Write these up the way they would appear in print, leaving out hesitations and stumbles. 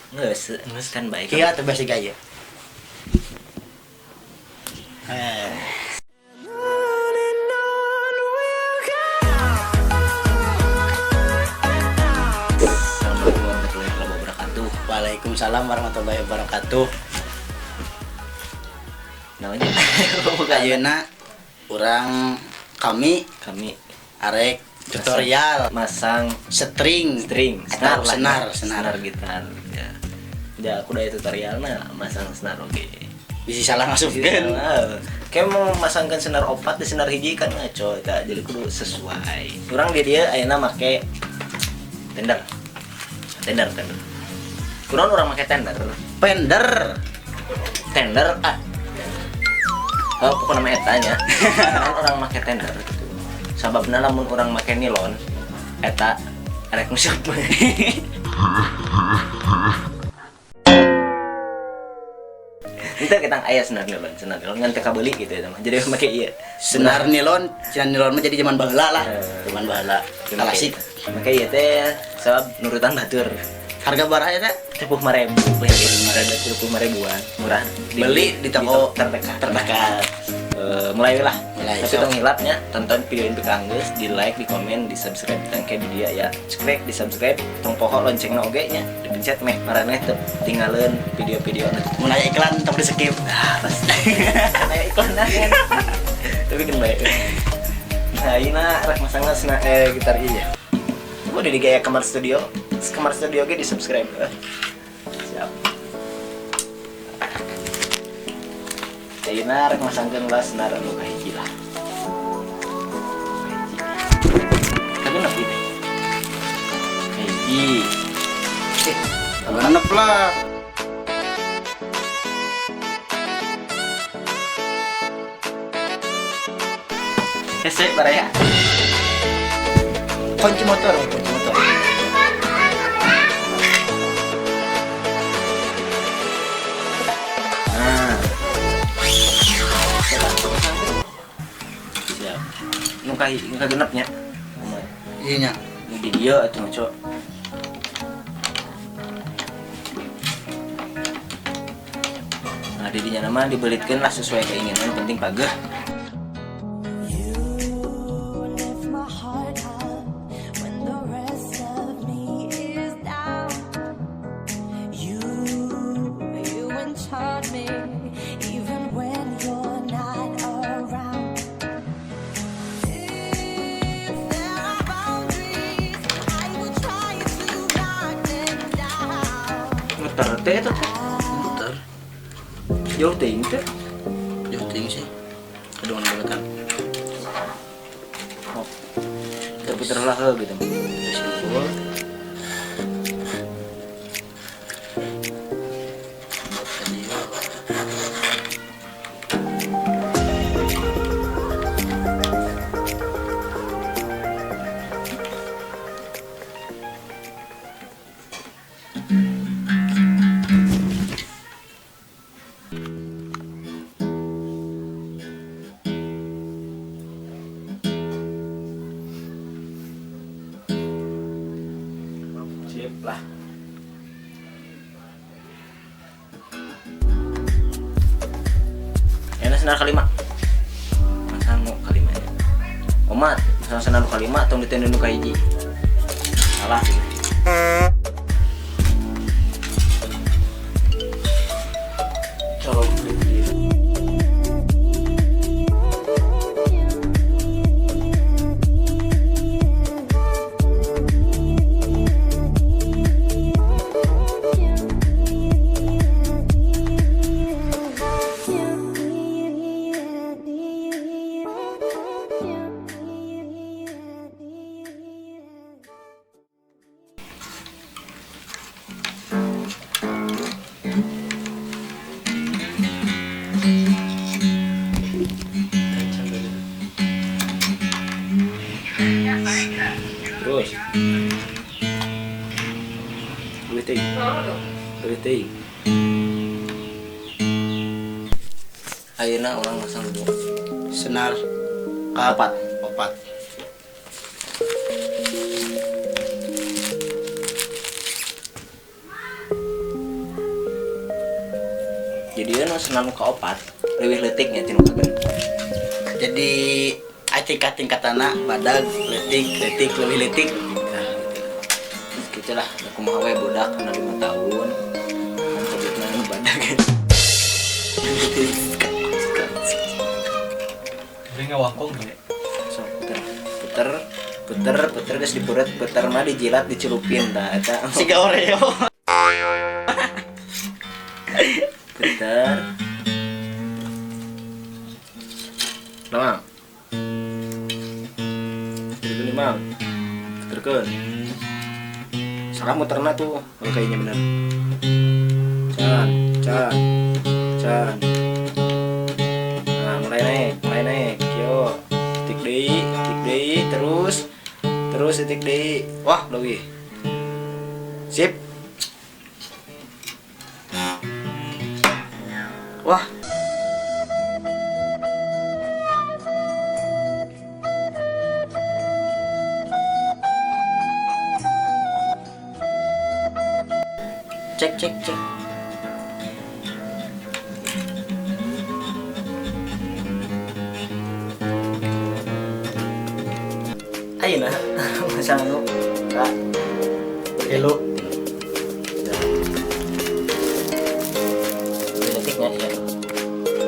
Nggak kan baik. Kia tuh basic aja. Assalamualaikum warahmatullahi wabarakatuh. Waalaikumsalam warahmatullahi wabarakatuh. Namanya Ayeuna urang kami arek tutorial masang string senar atau lah, senar gitar ya. Ya aku udah tutorialna masang senar oke. bisa salah masukkan. Kayak mau memasangkan senar opat di senar hiji kan ngaco eta jadi kudu sesuai. Urang dia ayeuna make tender. Kurang orang make tender ah. Oh, pokoknya nama etanya. Kan orang make tender gitu. Sababna lamun orang make nilon eta arek musik. Itu kita aya senar nilon ngan teh kabeli gitu ya teman. Jadi make ieu. Senar nilon mah jadi zaman baheula lah. Zaman baheula klasik. Make ieu teh sabab nurutan batur. Harga barang eta 30.000 ada 30.000-an murah. Beli di toko terdekat. Mulai. Tapi tong hilapnya tonton video ini kanggeus, di like, di komen, di subscribe tangke di dia ya. Cekrek di subscribe, tong poho loncengna oge nya dipencet meh maraneh teu tinggalin video-video mun aya iklan tong di skip. pasti. Aya iklan kan. Tapi kan baik. Nah, ini rek masangna gitar ieu. Coba di gaya kamar studio ge di subscribe. Siap. Ayeuna rek masangkeun ulah senar anu kahiji lah. Tapi nepi teh. Kahiji. Mana plak? Hese baraya. Kunci motor. Siap. Nuka genepnya. Iya nya. Di dia atuh ngaco. Nah, di dinya nama dibelitkeun lah sesuai keinginan, penting pageuh. Muter teh eta teh. Muter. Jauh teuing teh. Jauh tinggi sih. Aduh kan. Oh. Terputer lah gitu. Simpul. Sip lah. Enak senar kalima. Masang nu kalimanya. Omat, masang senar nu kalima tong ditendun nu kahiji. Salah sih. Colok di. Terus duit teuing ayeuna orang masang dulu Senar opat Jadi nu senang ka opat leuwih leutiknya tinu kagen. Jadi tingkatana badag letik lebih letik. Nah, gitu lah. Aku mah we budak kena 5 tahun. Kan sebutna nu badag. Ini ngawangkong gini. So, puter geus dipureut, puter mah dijilat dicelupin tah eta. Siga Oreo. Puter. Nah, ini mang, puterkeun. Salah muterna tuh, kalau kayaknya bener. Can. Nah, mulai naik, yo. Titik deui, terus titik deui. Wah, leuwih. Sip. Wah. Cek. Ayeuna masang nu ka Kilo. detiknya ya.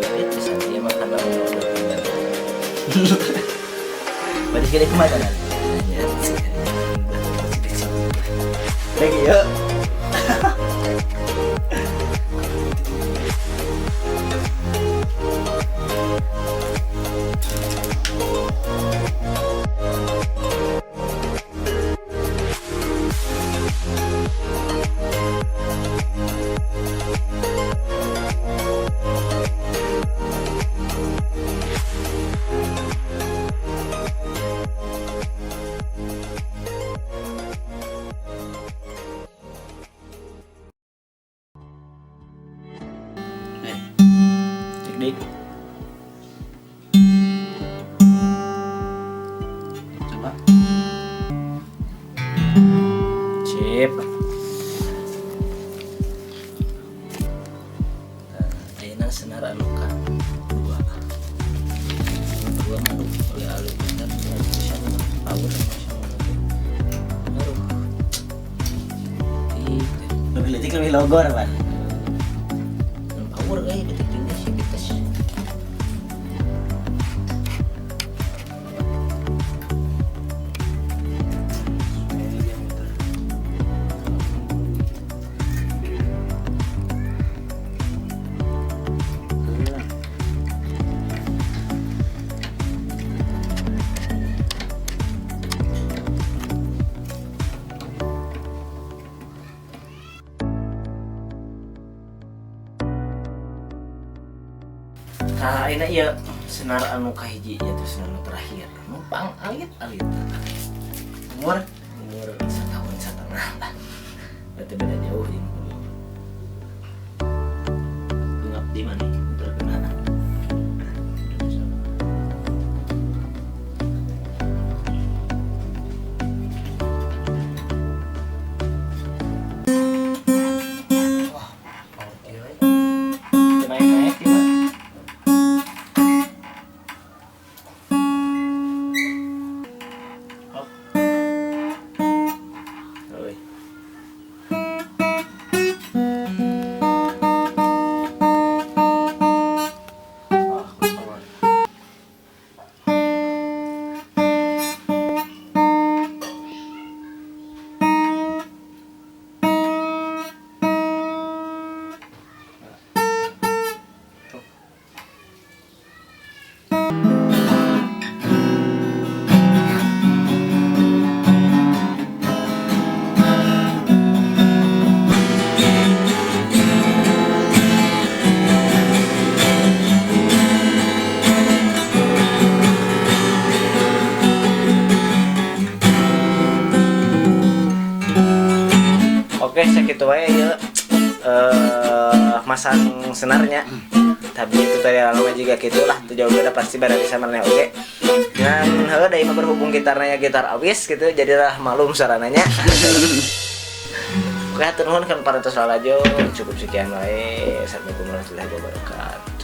Tapi bisa dia makan lawan udah tinggal. Berarti kira kemana kan? Lagi ya. Dik. Coba. Sip. Ayeuna senar anu ka 2 anu oleh alu bener bisa power baru. Lebih letik lebih logor, Pak. Power detik tinggi sih kita. Nah, ini ya senar anu kahiji ya terus senar anu terakhir. Numpang alit. Umur 1,5 tahun lah. Berarti beda jauh jeung dulu. Ngabdi mana? Terkenal. Wah, power kieu. Naik gimana? Oke, segitu wae ya. Masang senarnya. Tapi tutorial mah juga gitulah. Jauh beda pasti beda bisa maneh oke. Ngan heuh da mah berhubung gitarnya gitar awis gitu, jadilah malum sarananya. Oke, hatur nuhun kan para tos lalajo, cukup sekian wae. Assalamualaikum warahmatullahi wabarakatuh.